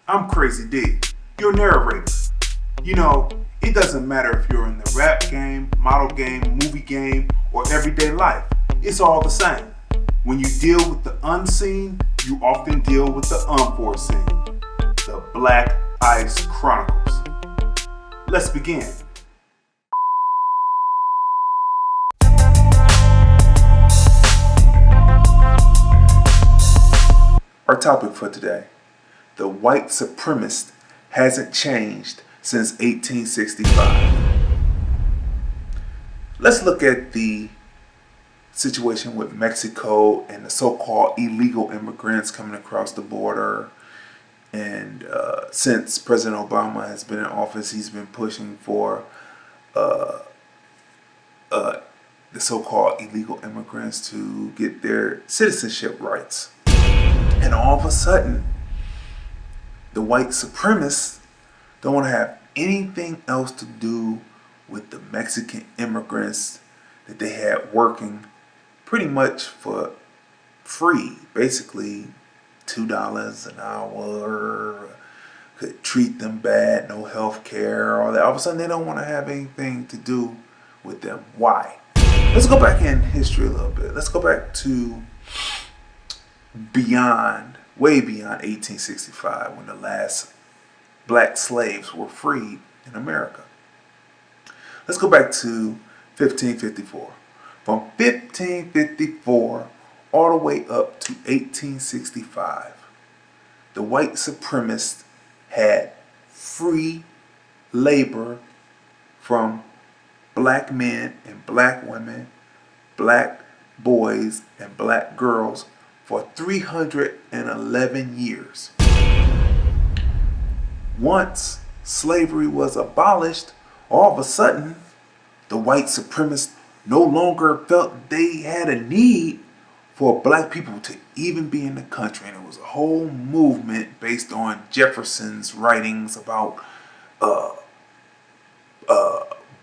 I'm Crazy Dee, your narrator. You know, it doesn't matter if you're in the rap game, model game, movie game, or everyday life. It's all the same. When you deal with the unseen, you often deal with the unforeseen. The Black Ice Chronicles. Let's begin. Our topic for today: the white supremacist hasn't changed since 1865. Let's look at the situation with Mexico and the so-called illegal immigrants coming across the border. And since President Obama has been in office, he's been pushing for the so-called illegal immigrants to get their citizenship rights. And all of a sudden, the white supremacists don't want to have anything else to do with the Mexican immigrants that they had working pretty much for free. Basically, $2 an hour, could treat them bad, no health care, all that. All of a sudden, they don't want to have anything to do with them. Why? Let's go back in history a little bit. Let's go back to way beyond 1865, when the last black slaves were freed in America. Let's go back to 1554. From 1554 all the way up to 1865, the white supremacists had free labor from black men and black women, black boys and black girls for 311 years. Once slavery was abolished, all of a sudden, the white supremacists no longer felt they had a need for black people to even be in the country. And it was a whole movement based on Jefferson's writings about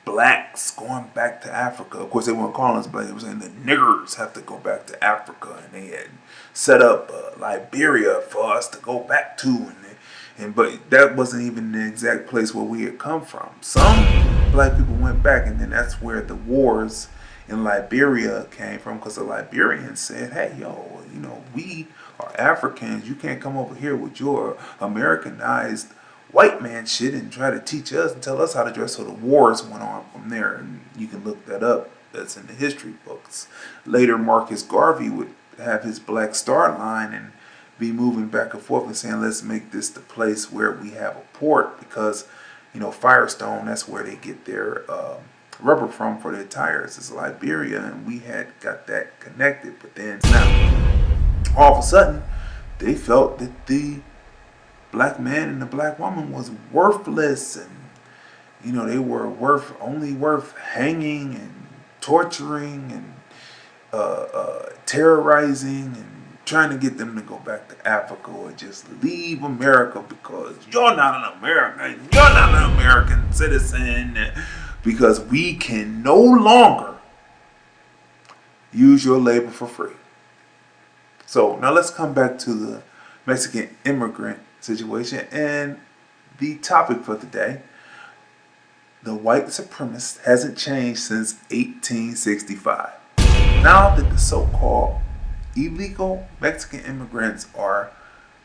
blacks going back to Africa. Of course, they weren't calling us black. They were saying the niggers have to go back to Africa, and they had set up Liberia for us to go back to, but that wasn't even the exact place where we had come from. Some black people went back, and then that's where the wars in Liberia came from, because the Liberians said, "Hey, we are Africans. You can't come over here with your Americanized white man shit and try to teach us and tell us how to dress." So the wars went on from there, and you can look that up. That's in the history books. Later, Marcus Garvey would have his Black Star Line and be moving back and forth and saying, let's make this the place where we have a port, because Firestone, that's where they get their rubber from for their tires, is Liberia, and we had got that connected. But then now, all of a sudden, they felt that the black man and the black woman was worthless, and they were only worth hanging and torturing and terrorizing, and trying to get them to go back to Africa or just leave America, because you're not an American, you're not an American citizen, because we can no longer use your labor for free. So now let's come back to the Mexican immigrant situation and the topic for today. The white supremacist hasn't changed since 1865. Now that the so-called illegal Mexican immigrants are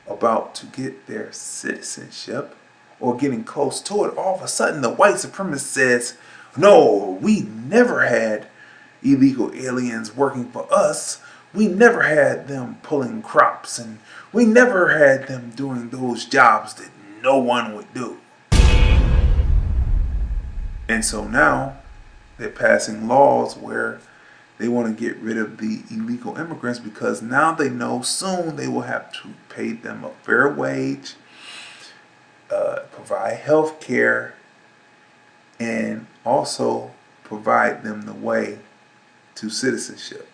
about to get their citizenship or getting close to it, all of a sudden the white supremacist says, no, we never had illegal aliens working for us. We never had them pulling crops, and we never had them doing those jobs that no one would do. And so now they're passing laws where they want to get rid of the illegal immigrants, because now they know soon they will have to pay them a fair wage, provide health care, and also provide them the way to citizenship.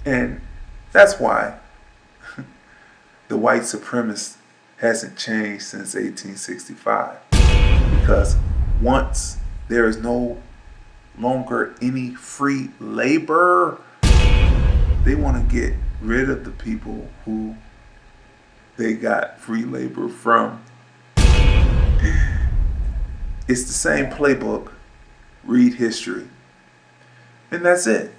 And that's why the white supremacist hasn't changed since 1865. Because once there is no longer any free labor, they want to get rid of the people who they got free labor from. It's the same playbook. Read history. And that's it.